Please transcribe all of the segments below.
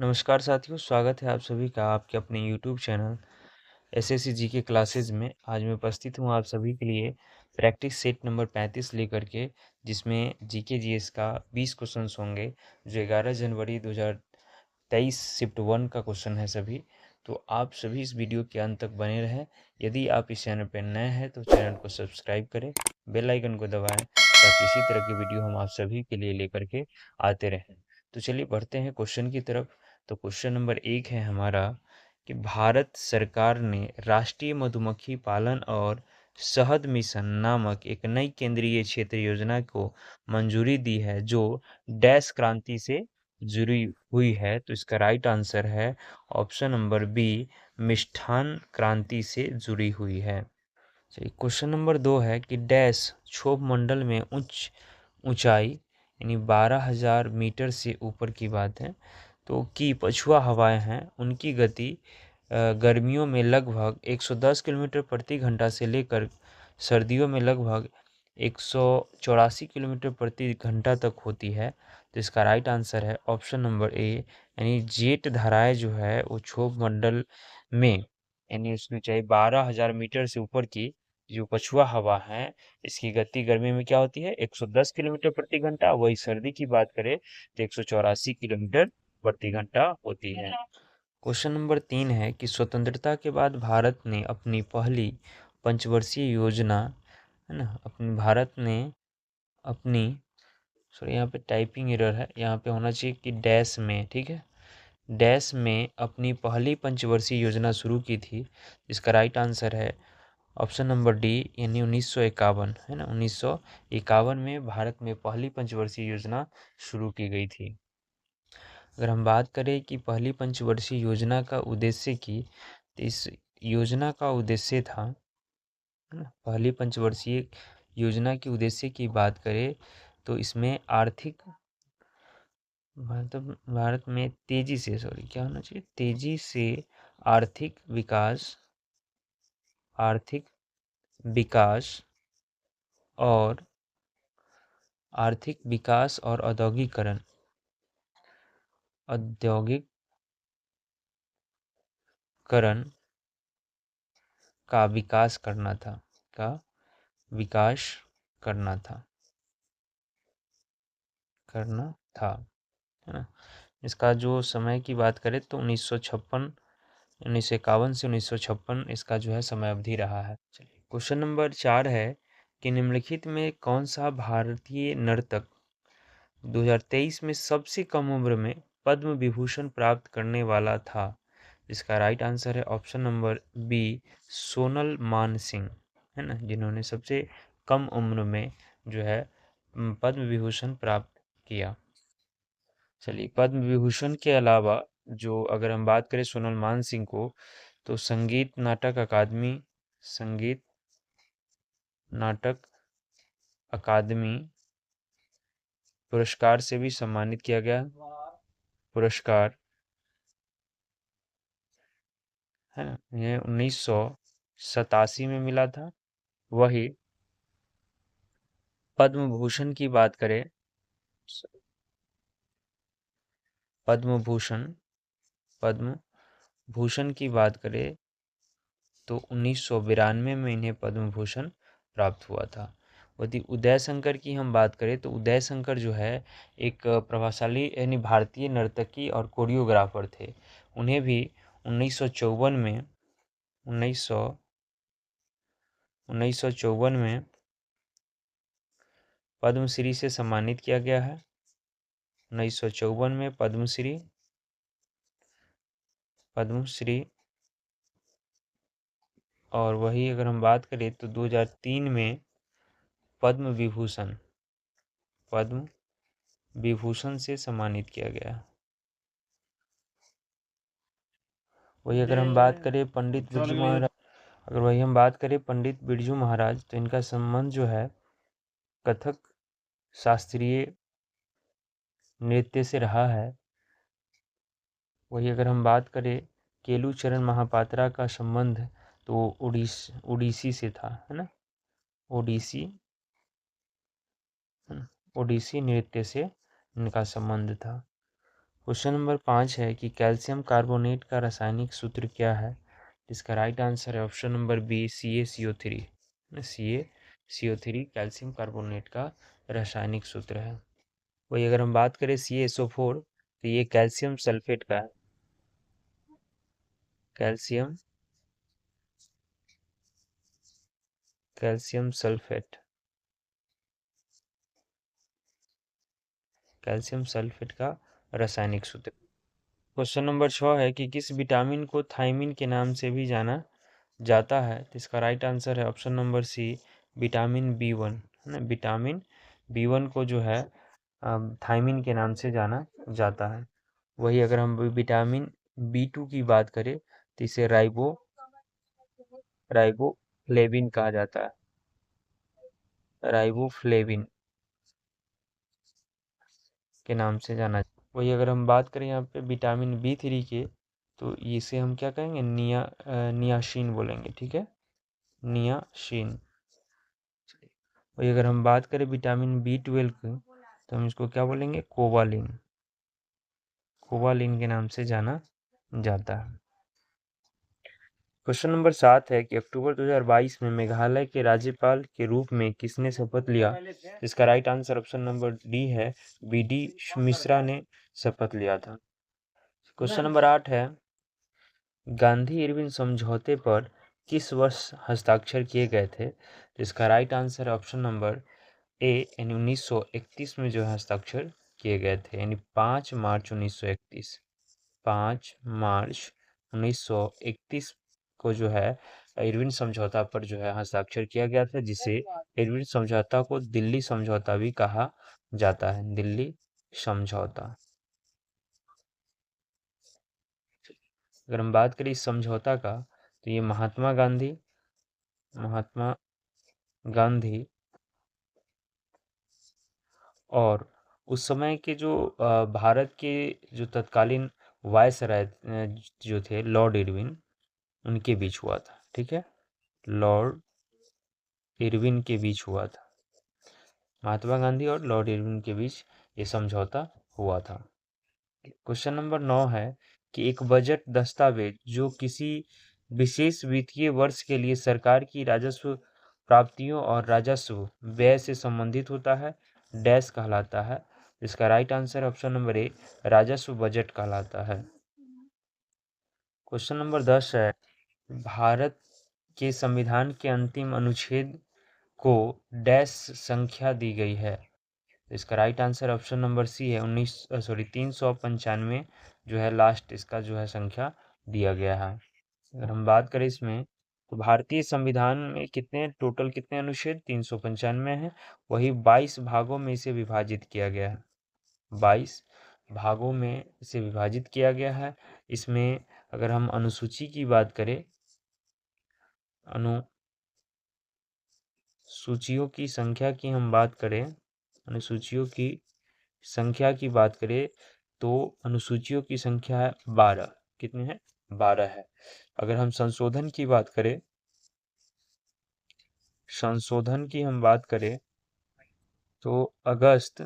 नमस्कार साथियों, स्वागत है आप सभी का आपके अपने YouTube channel SSC GK classes में। आज मैं उपस्थित हूँ आप सभी के लिए प्रैक्टिस सेट नंबर 35 लेकर के, जिसमें जीके जीएस का 20 क्वेश्चंस होंगे, जो 11 जनवरी 2023 शिफ्ट 1 का क्वेश्चन है सभी। तो आप सभी इस वीडियो के अंत तक बने रहें। यदि आप इस चैनल पर नए हैं तो चैनल को सब्सक्राइब करें, बेल आइकन को दबाएं, ताकि इसी तरह की वीडियो हम आप सभी के लिए लेकर के आते रहें। तो चलिए बढ़ते हैं क्वेश्चन की तरफ। तो क्वेश्चन नंबर 1 है हमारा कि भारत सरकार ने राष्ट्रीय मधुमक्खी पालन और शहद मिशन नामक एक नई केंद्रीय क्षेत्र योजना को मंजूरी दी है, जो डैश क्रांति से जुड़ी हुई है। तो इसका राइट आंसर है ऑप्शन नंबर बी, मिष्ठान क्रांति से जुड़ी हुई है। चलिए क्वेश्चन नंबर 2 है कि डैश क्षोभ मंडल में ऊंचाई यानी 12,000 मीटर से ऊपर की बात है, तो की पछुआ हवाएं हैं, उनकी गति गर्मियों में लगभग 110 किलोमीटर प्रति घंटा से लेकर सर्दियों में लगभग 184 किलोमीटर प्रति घंटा तक होती है। तो इसका राइट आंसर है ऑप्शन नंबर ए, यानी जेट धाराएं जो है वो क्षोभ मंडल में, यानी उसकी ऊंचाई 12,000 मीटर से ऊपर की जो पछुआ हवा है, इसकी गति गर्मी में क्या होती है 110 किलोमीटर प्रति घंटा। वही सर्दी की बात करें तो 184 किलोमीटर प्रति घंटा होती है। क्वेश्चन नंबर 3 है कि स्वतंत्रता के बाद भारत ने अपनी पहली पंचवर्षीय योजना, है ना, भारत ने अपनी, सॉरी यहाँ पे टाइपिंग एरर है, यहाँ पे होना चाहिए कि डैश में, ठीक है, डैश में अपनी पहली पंचवर्षीय योजना शुरू की थी। इसका राइट आंसर है ऑप्शन नंबर डी, यानी 1951, है ना, 1951 में भारत में पहली पंचवर्षीय योजना शुरू की गई थी। अगर हम बात करें कि पहली पंचवर्षीय योजना का उद्देश्य की, तो इस योजना का उद्देश्य था, है ना, पहली पंचवर्षीय योजना के उद्देश्य की बात करें तो इसमें आर्थिक, मतलब भारत में तेजी से, सॉरी क्या होना चाहिए, तेजी से आर्थिक विकास, आर्थिक विकास और आर्थिक विकास और औद्योगिकरण का विकास करना था, का विकास करना था, है ना। इसका जो समय की बात करें तो 1951 से 1956 इसका जो है समय अवधि रहा है। चलिए क्वेश्चन नंबर 4 है कि निम्नलिखित में कौन सा भारतीय नर्तक 2023 में सबसे कम उम्र में पद्म विभूषण प्राप्त करने वाला था। इसका राइट आंसर है ऑप्शन नंबर बी, सोनल मान सिंह, है ना, जिन्होंने सबसे कम उम्र में जो है पद्म विभूषण प्राप्त किया। चलिए पद्म विभूषण के अलावा जो अगर हम बात करें सोनल मान सिंह को, तो संगीत नाटक अकादमी पुरस्कार से भी सम्मानित किया गया पुरस्कार, है ना, ये 1987 में मिला था। वही पद्म भूषण की बात करें, पद्म भूषण पद्म भूषण की बात करें तो 1992 में इन्हें पद्म भूषण प्राप्त हुआ था। यदि उदय शंकर की हम बात करें तो उदय शंकर जो है एक प्रभावशाली यानी भारतीय नर्तकी और कोरियोग्राफर थे। उन्हें भी 1954 में 1954 में पद्मश्री से सम्मानित किया गया है। 1954 में पद्मश्री, और वही अगर हम बात करें तो 2003 में पद्म विभूषण से सम्मानित किया गया। वही अगर हम बात करें पंडित बिरजू महाराज, अगर वही हम बात करें पंडित बिरजू महाराज, तो इनका संबंध जो है कथक शास्त्रीय नृत्य से रहा है। वही अगर हम बात करें केलुचरण महापात्रा का संबंध, तो ओडिसी से था, है ना, ओडिसी ओडिसी नृत्य से इनका संबंध था। क्वेश्चन नंबर 5 है कि कैल्शियम कार्बोनेट का रासायनिक सूत्र क्या है? इसका राइट आंसर है option number B CaCO3। CaCO3 calcium carbonate का रासायनिक सूत्र है। वही अगर हम बात करें CaSO4 तो ये कैल्शियम सल्फेट का है। Calcium calcium sulphate calcium sulphate का रासायनिक सूत्र। क्वेश्चन नंबर 6 है कि किस विटामिन को थायमिन के नाम से भी जाना जाता है? तो इसका राइट आंसर है option number C vitamin B1, है ना। विटामिन B1 को जो है थायमिन के नाम से जाना जाता है। वही अगर हम विटामिन B2 की बात करें तो इसे राइबोफ्लेविन कहा जाता है। राइबोफ्लेविन के नाम से जाना। वही अगर हम बात करें यहाँ पे विटामिन B3 के तो इसे हम क्या कहेंगे नियासिन बोलेंगे, ठीक है, नियासिन। वही अगर हम बात करें विटामिन B12 की तो हम इसको क्या बोलेंगे कोवालिन। कोवालिन के नाम से जाना जाता है। क्वेश्चन नंबर 7 है कि अक्टूबर 2022 में मेघालय के राज्यपाल के रूप में किसने शपथ लिया? इसका right answer option number D है BD मिश्रा ने शपथ लिया था। क्वेश्चन नंबर 8 है गांधी इरविन समझौते पर किस वर्ष हस्ताक्षर किए गए थे? इसका राइट आंसर है ऑप्शन नंबर ए यानी 1931 में जो है हस्ताक्षर किए गए थे, यानी 5 मार्च 1931। 5 मार्च 1931 को जो है इरविन समझौता पर जो है हस्ताक्षर किया गया था, जिसे इरविन समझौता को दिल्ली समझौता भी कहा जाता है। दिल्ली समझौता। अगर हम बात करें इस समझौता का तो ये महात्मा गांधी और उस समय के जो भारत के जो तत्कालीन वायसराय जो थे लॉर्ड इरविन, उनके बीच हुआ था, ठीक है। लॉर्ड इरविन के बीच हुआ था। महात्मा गांधी और लॉर्ड इरविन के बीच ये समझौता हुआ था। क्वेश्चन नंबर 9 है कि एक बजट दस्तावेज जो किसी विशेष वित्तीय वर्ष के लिए सरकार की राजस्व प्राप्तियों और राजस्व व्यय से संबंधित होता है, डैश कहलाता है। इसका राइट आंसर ऑप्शन नंबर ए राजस्व बजट कहलाता है। क्वेश्चन नंबर 10 है भारत के संविधान के अंतिम अनुच्छेद को डैश संख्या दी गई है? इसका right answer option number C है 395 जो है लास्ट इसका जो है संख्या दिया गया है। अगर हम बात करें इसमें तो भारतीय संविधान में कितने अनुच्छेद 395 है। वही 22 भागों में इसे विभाजित किया गया है। 22 भागों में इसे विभाजित किया गया है। इसमें अगर हम अनुसूची की बात करें, अनुसूचियों की संख्या की हम बात करें, अनुसूचियों की संख्या की बात करें तो अनुसूचियों की संख्या है 12। कितने हैं? 12 है। अगर हम संशोधन की हम बात करें तो अगस्त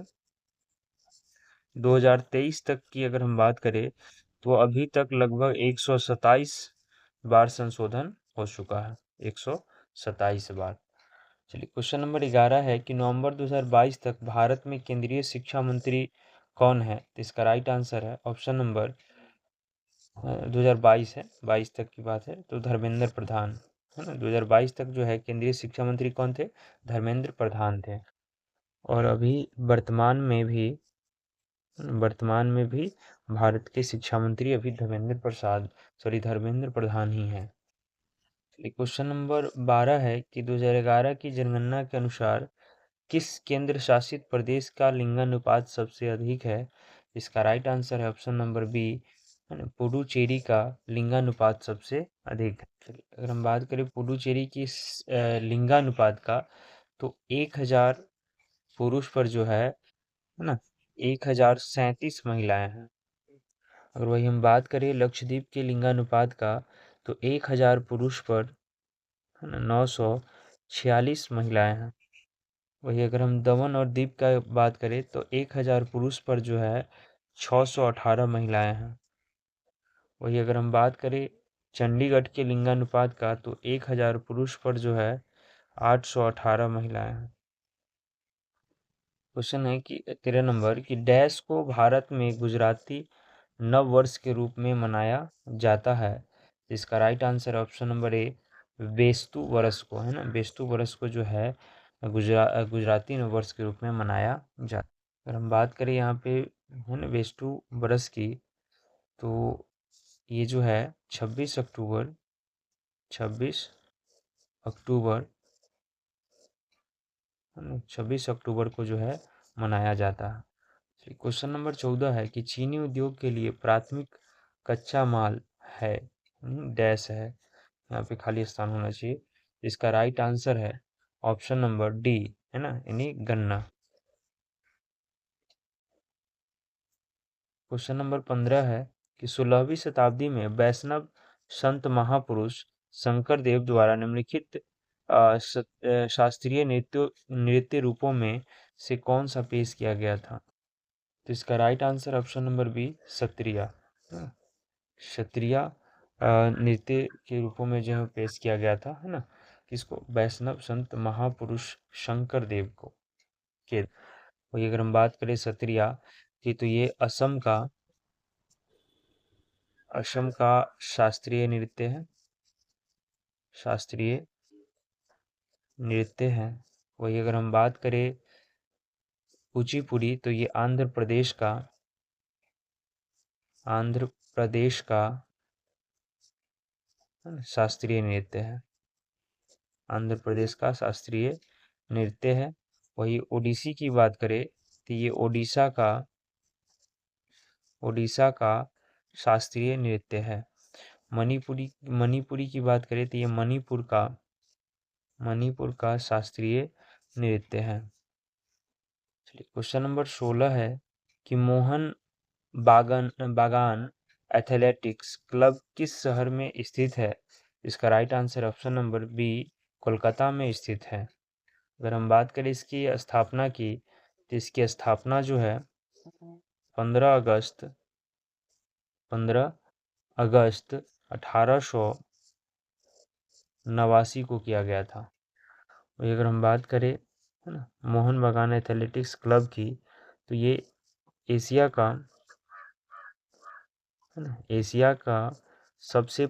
2023 तक की अगर हम बात करें तो अभी तक लगभग 127 बार संशोधन हो चुका है। 127 बार। चलिए क्वेश्चन नंबर 11 है कि नवंबर 2022 तक भारत में केंद्रीय शिक्षा मंत्री कौन है? तो इसका राइट आंसर है ऑप्शन नंबर 2022 है, 22 तक की बात है तो धर्मेंद्र प्रधान, है ना। 2022 तक जो है केंद्रीय शिक्षा मंत्री कौन थे? धर्मेंद्र प्रधान थे। और अभी वर्तमान में भी भारत के शिक्षा मंत्री अभी धर्मेंद्र प्रधान ही हैं। क्वेश्चन नंबर 12 है कि 2011 की जनगणना के अनुसार किस केंद्र शासित प्रदेश का लिंगानुपात सबसे अधिक है? इसका राइट आंसर है ऑप्शन नंबर बी पुडुचेरी का लिंगानुपात सबसे अधिक है। अगर हम बात करें पुडुचेरी की लिंगानुपात का तो 1000 पुरुष पर जो है ना 1037 महिलाएं हैं। अगर वही हम बात करें लक्षद्वीप के लिंगानुपात का तो 1000 पुरुष पर है ना 946 महिलाएं हैं। वही अगर हम दमन और दीव का बात करें तो 1000 पुरुष पर जो है 618 महिलाएं हैं। वही अगर हम बात करें चंडीगढ़ के लिंगानुपात का, तो 1000 पुरुष पर जो है 818 महिलाएं हैं। क्वेश्चन है कि 13 नंबर की डैश को भारत में गुजराती नव वर्ष के रूप में मनाया जाता है। इसका right answer option number A Bestu Varsh को है ना, बेस्तु वर्ष को जो है गुजराती नव वर्ष के रूप में मनाया जाता है। अगर हम बात करें यहाँ पे है ना बेस्तु वर्ष की, तो ये जो है 26 अक्टूबर 26 अक्टूबर को जो है मनाया जाता है। क्वेश्चन नंबर 14 है कि चीनी उद्योग के लिए प्राथमिक कच्चा माल है डैश है, यहाँ पे खाली स्थान होना चाहिए। इसका राइट आंसर है ऑप्शन नंबर डी है ना, यानी गन्ना। क्वेश्चन नंबर 15 है कि 16वीं शताब्दी में वैष्णव संत महापुरुष शंकर देव द्वारा निम्नलिखित शास्त्रीय नृत्य रूपों में से कौन सा पेश किया गया था। तो इसका right answer option number B Sattriya. क्षत्रिया नृत्य के रूपों में जो है पेश किया गया था है ना, किसको, वैष्णव संत महापुरुष शंकर देव को के। वही अगर हम बात करें सत्रिया की, तो ये असम का शास्त्रीय नृत्य है, शास्त्रीय नृत्य है। वही अगर हम बात करें कुचिपुड़ी, तो ये आंध्र प्रदेश का शास्त्रीय नृत्य है, आंध्र प्रदेश का शास्त्रीय नृत्य है। वही ओडिसी की बात करें तो ये ओडिशा का शास्त्रीय नृत्य है। मणिपुरी की बात करें तो ये मणिपुर का शास्त्रीय नृत्य है। क्वेश्चन नंबर 16 है कि मोहन बागान एथलेटिक्स क्लब किस शहर में स्थित है। इसका right answer option number B Kolkata में स्थित है। अगर हम बात करें इसकी स्थापना की, तो इसकी स्थापना जो है 15 अगस्त 1889 को किया गया था। वही अगर हम बात करें है ना मोहन बागान एथलेटिक्स क्लब की, तो ये एशिया का है ना, एशिया का सबसे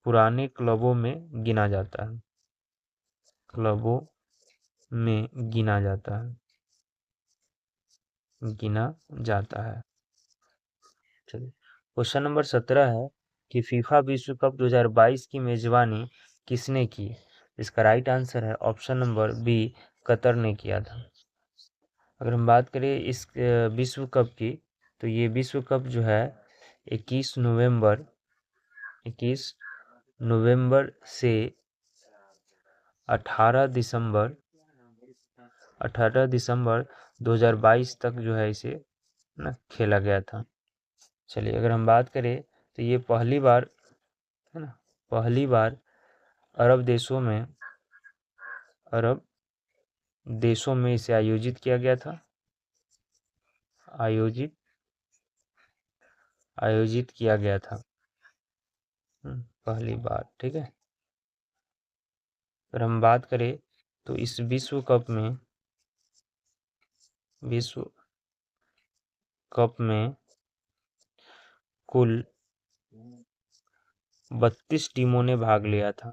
पुराने क्लबों में गिना जाता है, क्लबों में गिना जाता है। चलिए क्वेश्चन नंबर 17 है कि फीफा विश्व कप 2022 की मेजबानी किसने की। इसका राइट आंसर है ऑप्शन नंबर बी कतर ने किया था। अगर हम बात करें इस विश्व कप की, तो ये विश्व कप जो है 21 नवंबर से 18 दिसंबर 2022 तक जो है इसे ना खेला गया था। चलिए अगर हम बात करें तो ये पहली बार अरब देशों में इसे आयोजित किया गया था, आयोजित किया गया था पहली बार। ठीक है, अगर हम बात करें तो इस विश्व कप में कुल 32 टीमों ने भाग लिया था,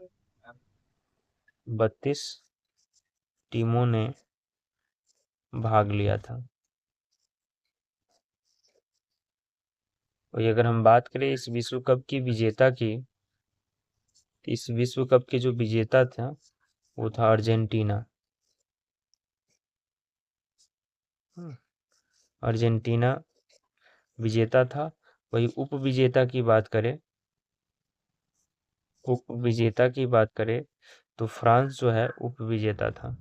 32 टीमों ने भाग लिया था। और अगर हम बात करें इस विश्व कप की विजेता की, इस विश्व कप के जो विजेता था वो था अर्जेंटीना। अर्जेंटीना विजेता था। वही उप विजेता की बात करें तो फ्रांस जो है उप विजेता था।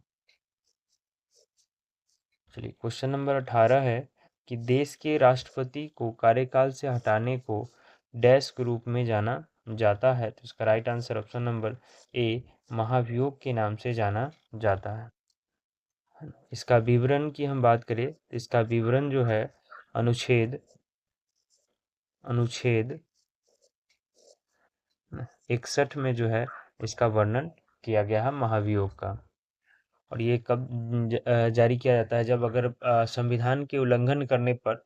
चलिए क्वेश्चन नंबर 18 है कि देश के राष्ट्रपति को कार्यकाल से हटाने को डैश के रूप में जाना जाता है। तो इसका राइट आंसर ऑप्शन नंबर ए महाभियोग के नाम से जाना जाता है इसका विवरण की हम बात करें तो इसका विवरण जो है अनुच्छेद 61 में जो है इसका वर्णन किया गया है महाभियोग का। और ये कब जारी किया जाता है, जब अगर संविधान के उल्लंघन करने पर,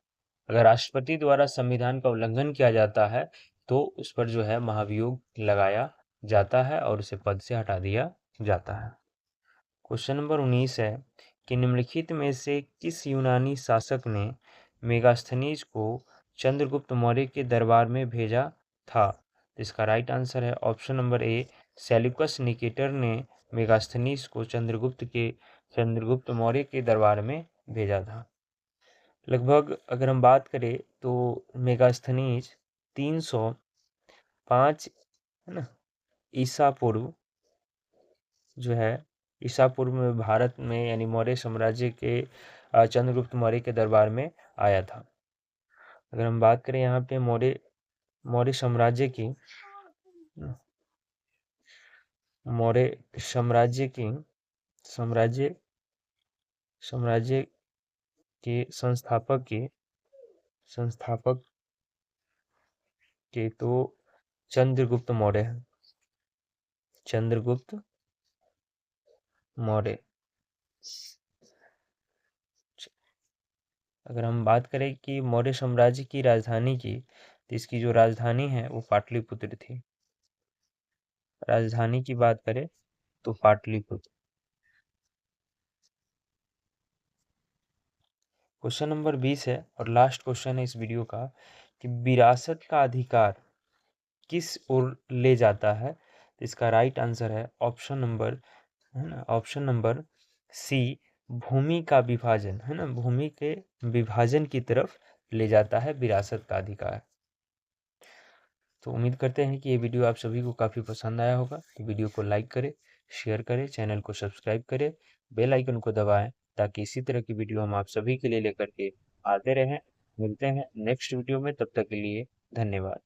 अगर राष्ट्रपति द्वारा संविधान का उल्लंघन किया जाता है तो उस पर जो है महाभियोग लगाया जाता है और उसे पद से हटा दिया जाता है। क्वेश्चन नंबर 19 है कि निम्नलिखित में से किस यूनानी शासक ने मेगास्थनीज को चंद्रगुप्त मौर्य के दरबार में भेजा था? इसका राइट आंसर है ऑप्शन नंबर ए, सेल्यूकस निकेटर ने मेगास्थनीज को चंद्रगुप्त मौर्य के दरबार में भेजा था। लगभग अगर हम बात करें तो मेगास्थनीज 305 है ना ईसा पूर्व जो है ईसा पूर्व में भारत में यानी मौर्य साम्राज्य के चंद्रगुप्त मौर्य के दरबार में आया था। अगर हम बात करें यहाँ पे मौर्य मौर्य साम्राज्य की मौर्य साम्राज्य की साम्राज्य साम्राज्य के संस्थापक के तो चंद्रगुप्त मौर्य है। चंद्रगुप्त मौर्य। अगर हम बात करें कि मौर्य साम्राज्य की राजधानी की, तो इसकी जो राजधानी है वो पाटलिपुत्र थी। राजधानी की बात करें तो पाटलिपुत्र। क्वेश्चन नंबर 20 है और लास्ट क्वेश्चन है इस वीडियो का कि विरासत का अधिकार किस ओर ले जाता है? तो इसका राइट आंसर है ऑप्शन नंबर सी, भूमि का विभाजन, है ना, भूमि के विभाजन की तरफ ले जाता है विरासत का अधिकार। तो उम्मीद करते हैं कि ये वीडियो आप सभी को काफ़ी पसंद आया होगा। तो वीडियो को लाइक करें, शेयर करें, चैनल को सब्सक्राइब करें, बेल आइकन को दबाएं ताकि इसी तरह की वीडियो हम आप सभी के लिए लेकर के आते रहें। मिलते हैं नेक्स्ट वीडियो में, तब तक के लिए धन्यवाद।